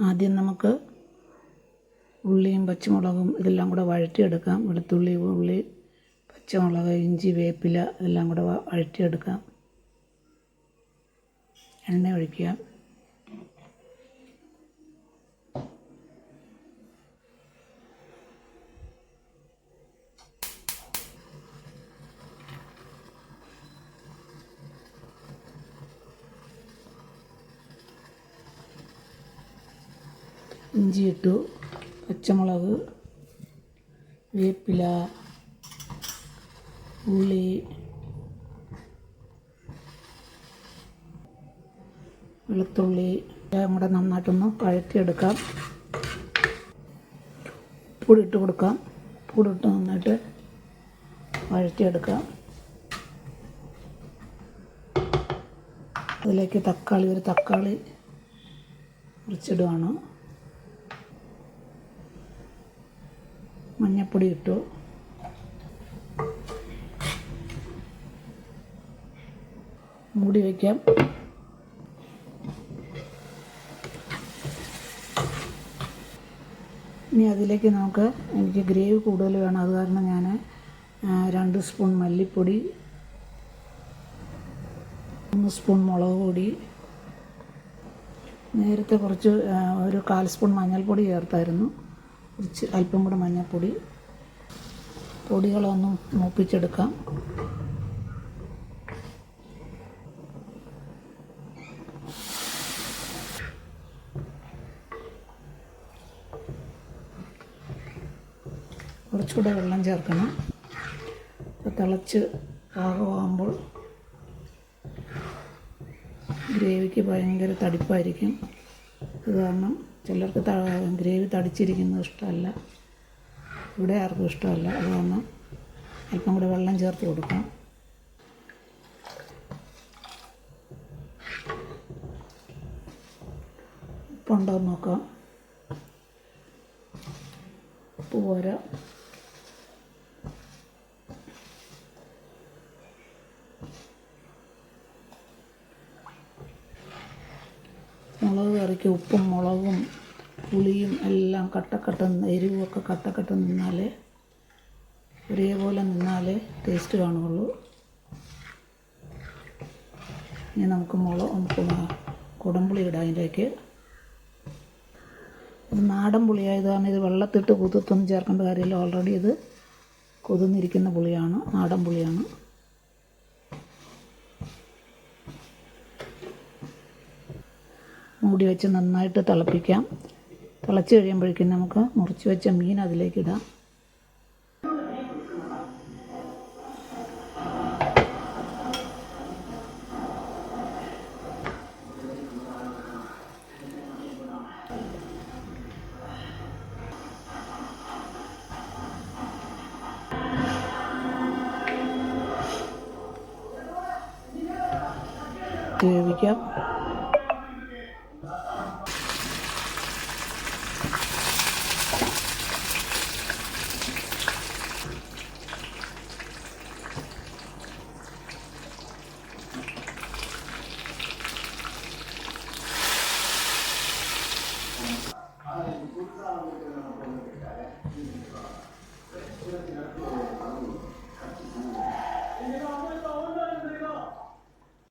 ആദ്യം നമുക്ക് ഉള്ളിയും പച്ചമുളകും ഇതെല്ലാം കൂടെ വഴറ്റിയെടുക്കാം. വെളുത്തുള്ളി, ഉള്ളി, പച്ചമുളക്, ഇഞ്ചി, വേപ്പില ഇതെല്ലാം കൂടെ വഴറ്റിയെടുക്കാം. എണ്ണ ഒഴിക്കുക. ഇഞ്ചി ഇട്ടു, പച്ചമുളക്, വേപ്പില, ഉള്ളി, വെളുത്തുള്ളി എല്ലാം കൂടെ നന്നായിട്ടൊന്ന് വഴറ്റിയെടുക്കാം. ഉപ്പിട്ട് കൊടുക്കാം. ഉപ്പിട്ട് നന്നായിട്ട് വഴറ്റിയെടുക്കാം. അതിലേക്ക് ഒരു തക്കാളി മുറിച്ചിടുകയാണ്. മഞ്ഞൾപ്പൊടി ഇട്ടു. മൂടി വയ്ക്കാം. ഇനി അതിലേക്ക് എനിക്ക് ഗ്രേവി കൂടുതൽ വേണം. അത് കാരണം ഞാൻ 2 സ്പൂൺ മല്ലിപ്പൊടി, 1 സ്പൂൺ മുളക് പൊടി, നേരത്തെ കുറച്ച് ഒരു 1/4 സ്പൂൺ മഞ്ഞൾപ്പൊടി ചേർത്തായിരുന്നു. അല്പം കൂടെ മഞ്ഞൾപ്പൊടി. പൊടികളൊന്നും മൂപ്പിച്ചെടുക്കാം. കുറച്ചുകൂടെ വെള്ളം ചേർക്കണം. തിളച്ച് പാകമാകുമ്പോൾ ഗ്രേവിക്ക് ഭയങ്കര തടിപ്പായിരിക്കും. അത് കാരണം ചിലർക്ക് ഗ്രേവി തടിച്ചിരിക്കുന്നത് ഇഷ്ടമല്ല. ഇവിടെ ആർക്കും ഇഷ്ടമല്ല. അത് കാരണം അല്പം കൂടെ വെള്ളം ചേർത്ത് കൊടുക്കാം. ഉപ്പുണ്ടോ എന്ന് നോക്കാം. ഉപ്പ് പോരാ. മുളക് കറിക്ക് ഉപ്പും മുളകും പുളിയും എല്ലാം എരിവുമൊക്കെ കട്ടക്കട്ട നിന്നാലേ, ഒരേപോലെ നിന്നാലേ ടേസ്റ്റ് കാണുകയുള്ളൂ. ഇനി നമുക്ക് കുടംപുളി ഇടാം അതിലേക്ക്. ഇത് നാടൻ പുളിയായത് കാരണം ഇത് വെള്ളത്തിട്ട് കുതിർത്തൊന്നും ചേർക്കേണ്ട കാര്യമില്ല. ഓൾറെഡി ഇത് കുതിർന്നിരിക്കുന്ന പുളിയാണ്, നാടൻ പുളിയാണ്. മൂടി വെച്ച് നന്നായിട്ട് തിളപ്പിക്കാം. തിളച്ച് കഴിയുമ്പോഴേക്കും നമുക്ക് മുറിച്ച് വെച്ച മീൻ അതിലേക്ക് ഇടാം. വേവിക്കാം.